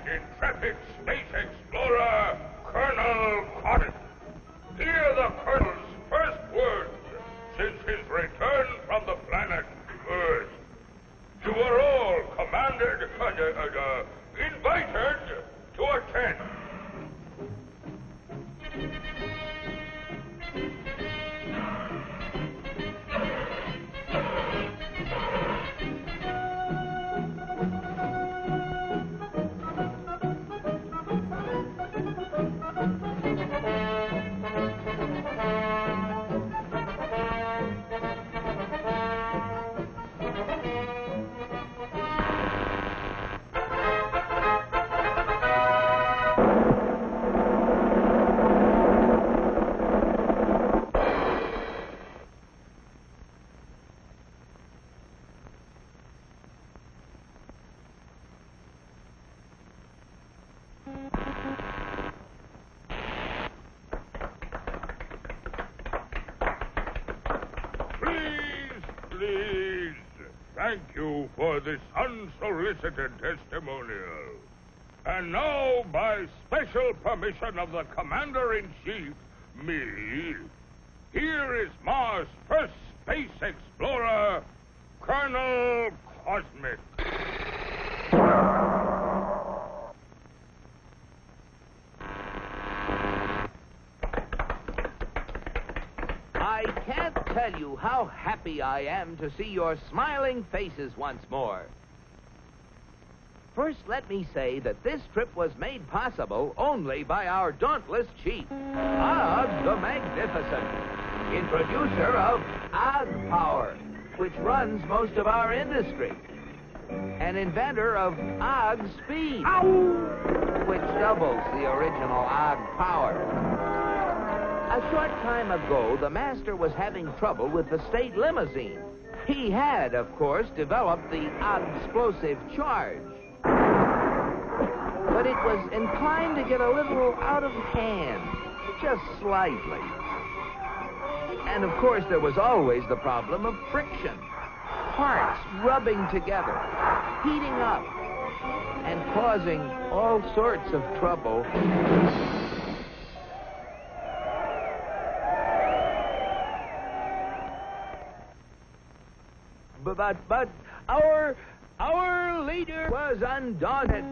intrepid space explorer, Colonel Cotton. Hear the Colonel's first words since his return from the planet Earth. You are all commanded, invited to attend. Please, thank you for this unsolicited testimonial. And now, by special permission of the Commander-in-Chief, me, here is Mars' first space explorer, Colonel Cosmic. I can't tell you how happy I am to see your smiling faces once more. First, let me say that this trip was made possible only by our dauntless chief, Og the Magnificent, introducer of Og Power, which runs most of our industry, an inventor of Og Speed, which doubles the original Og Power. A short time ago, the master was having trouble with the state limousine. He had, of course, developed the explosive charge. But it was inclined to get a little out of hand, just slightly. And, of course, there was always the problem of friction. Parts rubbing together, heating up, and causing all sorts of trouble. But our leader was undaunted.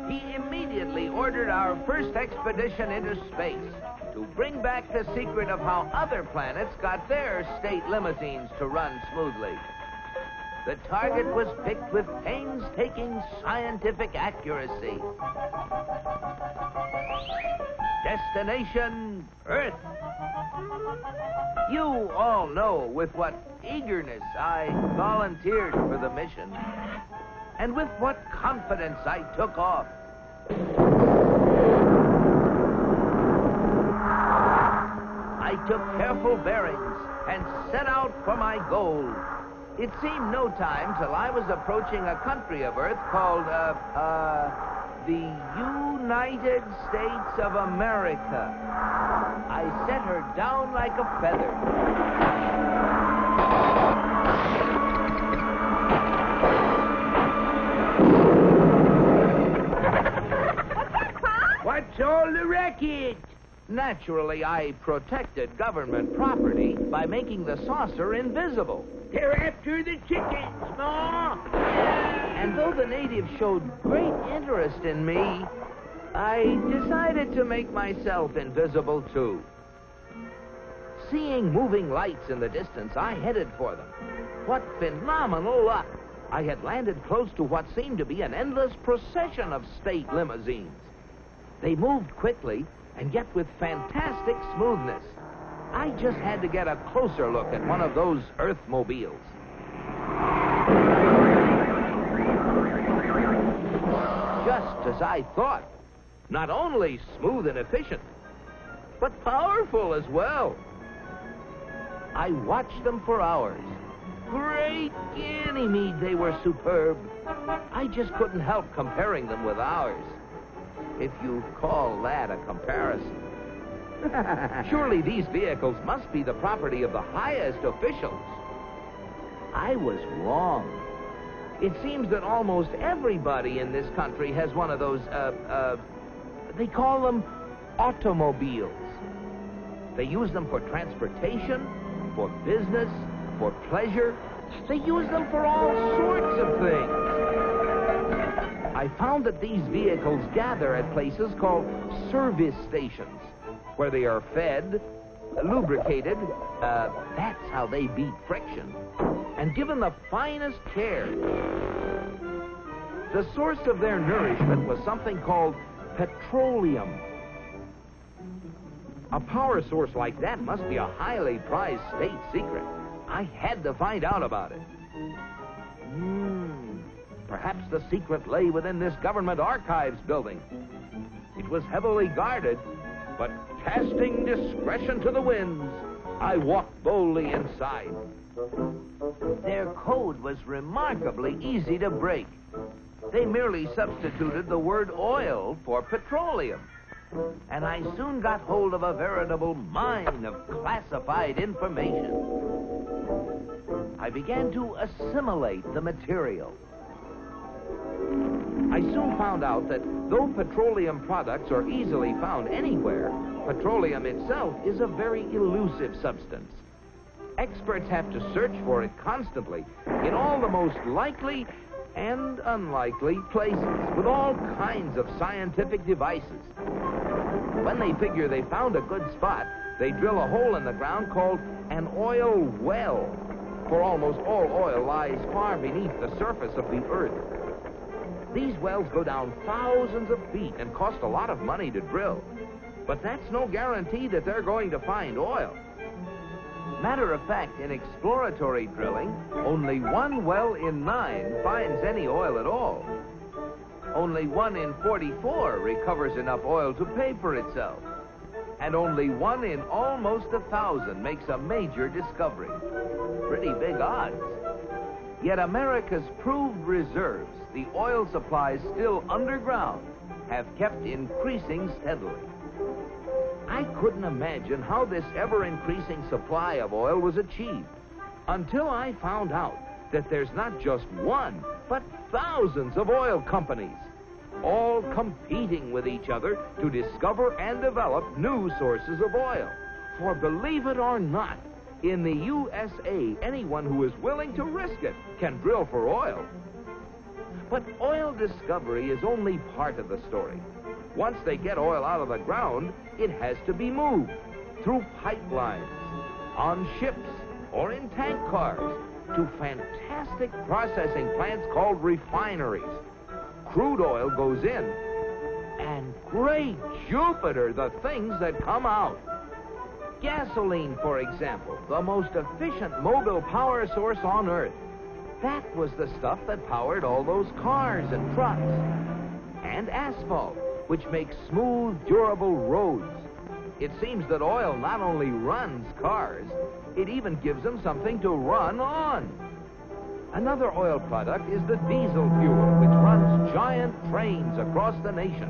He immediately ordered our first expedition into space to bring back the secret of how other planets got their state limousines to run smoothly. The target was picked with painstaking scientific accuracy. Destination, Earth. You all know with what eagerness I volunteered for the mission, and with what confidence I took off. I took careful bearings and set out for my goal. It seemed no time till I was approaching a country of Earth called, the United States of America. I set her down like a feather. What's that, Pop? What's all the racket? Naturally, I protected government property by making the saucer invisible. They're after the chickens, Ma! And though the natives showed great interest in me, I decided to make myself invisible, too. Seeing moving lights in the distance, I headed for them. What phenomenal luck! I had landed close to what seemed to be an endless procession of state limousines. They moved quickly, and yet with fantastic smoothness. I just had to get a closer look at one of those Earthmobiles. Just as I thought. Not only smooth and efficient, but powerful as well. I watched them for hours. Great Ganymede, they were superb. I just couldn't help comparing them with ours, if you call that a comparison. Surely these vehicles must be the property of the highest officials. I was wrong. It seems that almost everybody in this country has one of those, they call them automobiles. They use them for transportation, for business, for pleasure. They use them for all sorts of things. I found that these vehicles gather at places called service stations, where they are fed, lubricated, that's how they beat friction, and given the finest care. The source of their nourishment was something called petroleum. A power source like that must be a highly prized state secret. I had to find out about it. Perhaps the secret lay within this government archives building. It was heavily guarded, but casting discretion to the winds, I walked boldly inside. Their code was remarkably easy to break. They merely substituted the word oil for petroleum. And I soon got hold of a veritable mine of classified information. I began to assimilate the material. I soon found out that though petroleum products are easily found anywhere, petroleum itself is a very elusive substance. Experts have to search for it constantly in all the most likely and unlikely places with all kinds of scientific devices. When they figure they found a good spot, they drill a hole in the ground called an oil well, for almost all oil lies far beneath the surface of the earth. These wells go down thousands of feet and cost a lot of money to drill. But that's no guarantee that they're going to find oil. Matter of fact, in exploratory drilling, only 1 well in 9 finds any oil at all. Only 1 in 44 recovers enough oil to pay for itself. And only 1 in almost 1,000 makes a major discovery. Pretty big odds. Yet America's proved reserves, the oil supplies still underground, have kept increasing steadily. I couldn't imagine how this ever-increasing supply of oil was achieved until I found out that there's not just 1, but thousands of oil companies, all competing with each other to discover and develop new sources of oil. For believe it or not, in the USA, anyone who is willing to risk it can drill for oil. But oil discovery is only part of the story. Once they get oil out of the ground, it has to be moved through pipelines, on ships, or in tank cars to fantastic processing plants called refineries. Crude oil goes in, and great Jupiter, the things that come out. Gasoline, for example, the most efficient mobile power source on Earth. That was the stuff that powered all those cars and trucks. And asphalt, which makes smooth, durable roads. It seems that oil not only runs cars, it even gives them something to run on. Another oil product is the diesel fuel, which runs giant trains across the nation.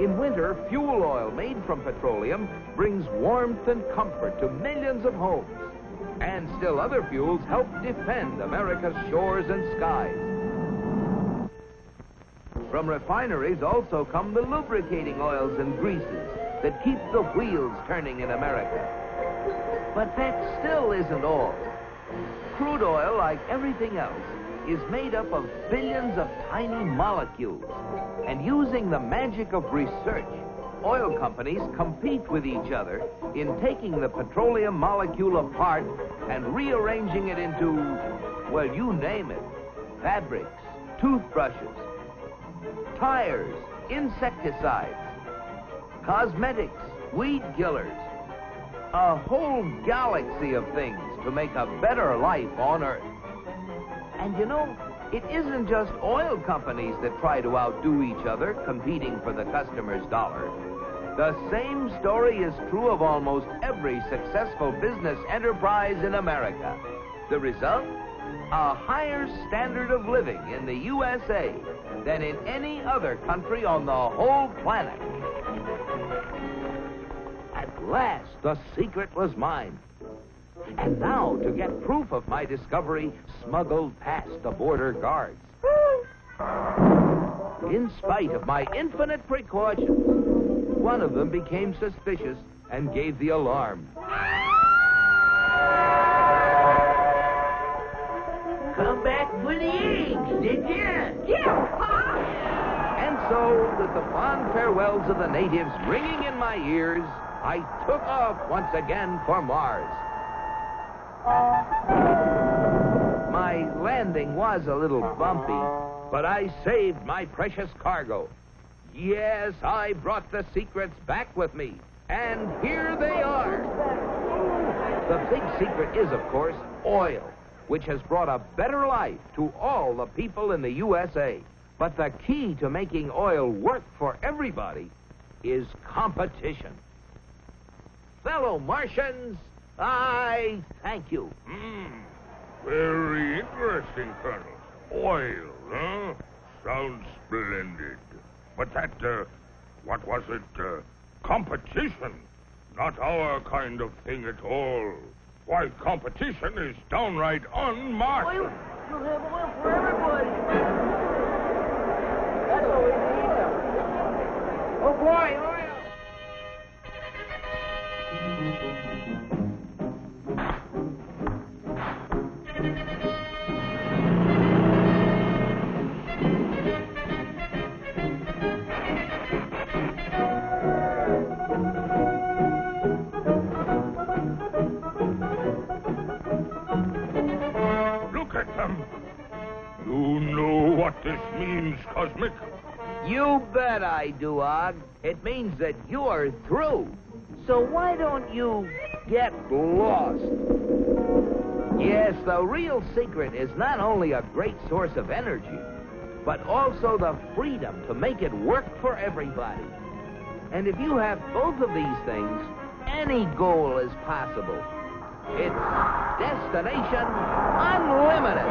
In winter, fuel oil made from petroleum brings warmth and comfort to millions of homes. And still other fuels help defend America's shores and skies. From refineries also come the lubricating oils and greases that keep the wheels turning in America. But that still isn't all. Crude oil, like everything else, is made up of billions of tiny molecules. And using the magic of research, oil companies compete with each other in taking the petroleum molecule apart and rearranging it into, well, you name it, fabrics, toothbrushes, tires, insecticides, cosmetics, weed killers, a whole galaxy of things to make a better life on Earth. And you know, it isn't just oil companies that try to outdo each other, competing for the customer's dollar. The same story is true of almost every successful business enterprise in America. The result? A higher standard of living in the USA than in any other country on the whole planet. At last, the secret was mine. And now, to get proof of my discovery, smuggled past the border guards. In spite of my infinite precautions, one of them became suspicious and gave the alarm. Come back for the eggs, did you? Yeah, Pop. And so, with the fond farewells of the natives ringing in my ears, I took off once again for Mars. My landing was a little bumpy, but I saved my precious cargo. Yes, I brought the secrets back with me, and here they are. The big secret is, of course, oil, which has brought a better life to all the people in the USA. But the key to making oil work for everybody is competition. Fellow Martians, I thank you. Very interesting, Colonel. Oil, huh? Sounds splendid. But that, what was it? Competition. Not our kind of thing at all. Why, competition is downright unmartial. Oil? We'll have oil for everybody. That's what we need. Oh, boy, oil. Look at them. You know what this means, Cosmic? You bet I do, Og. It means that you're through. So why don't you get lost? Yes, the real secret is not only a great source of energy, but also the freedom to make it work for everybody. And if you have both of these things, any goal is possible. It's Destination Unlimited.